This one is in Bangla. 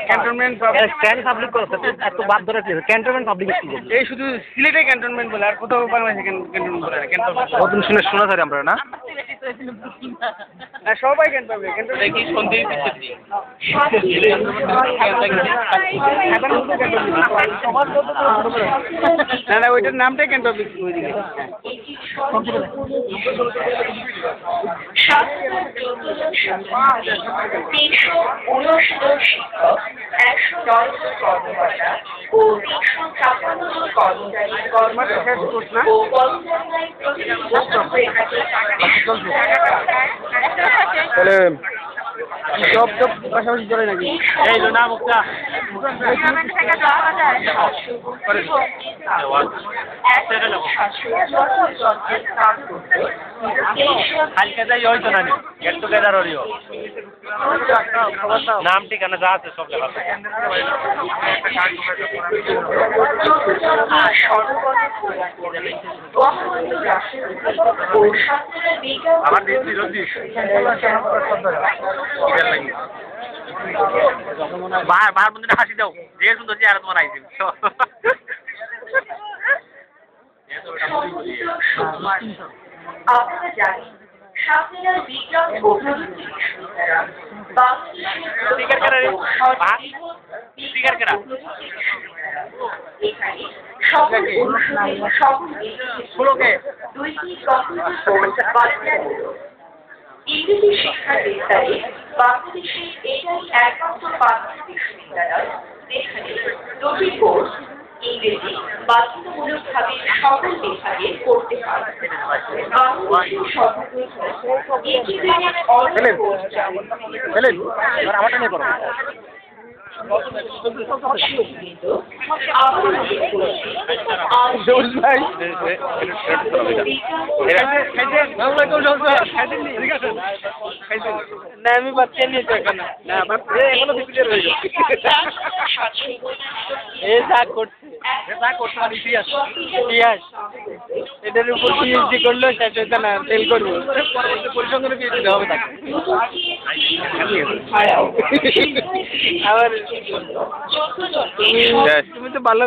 ক্যান্টনমেন্ট পাবলিক এত বাদ ধরে কি ক্যান্টনমেন্ট পাবলিক স্কুল এই শুধু সিলেটে ক্যান্টনমেন্ট বলে আর কোথাও বাংলাদেশে ক্যান্টনমেন্ট বলে না। ক্যান্টনমেন্ট নতুন শুনে শোনা যায় আমরা না সবাই ক্যান্টনমেন্ট ক্যান্টনমেন্ট কি সন্ধি না না ওইটার নামটাই ক্যান্টনমেন্ট জব জব পাশাপাশি চলে নাকি এই না মুক্তা কালকে যাই হয়তো না গেট টুগেদার হরিও নাম ঠিকানা যা আছে সব লেখা আমার বাহার মন্দিরে হাসি দাও যে সুন্দর চেহারা তোমার আইছে আপনারা জানেন স্বাধীনতার বিজ্ঞান ও প্রযুক্তি ইংরেজি শিক্ষার বিস্তারে বাংলাদেশে এটাই একমাত্র প্রাথমিক বিশ্ববিদ্যালয় যেখানে দুটি কোর্স ইংরেজি বাধ্যতামূলকভাবে সকল বিভাগে করতে পারে। বাংলাদেশের সর্বপ্রথম ইন্টিগ্রেটেড অনার্স কোর্স আমি বাচ্চা নিয়ে না এখনো যা করছে ইতিহাস এটার উপর পিএইচডি করলেও শেষ হইতে না ফেল করবো পরিসংখ্যানে পিএইচডি হবে তাকে আবার তুমি তো ভালো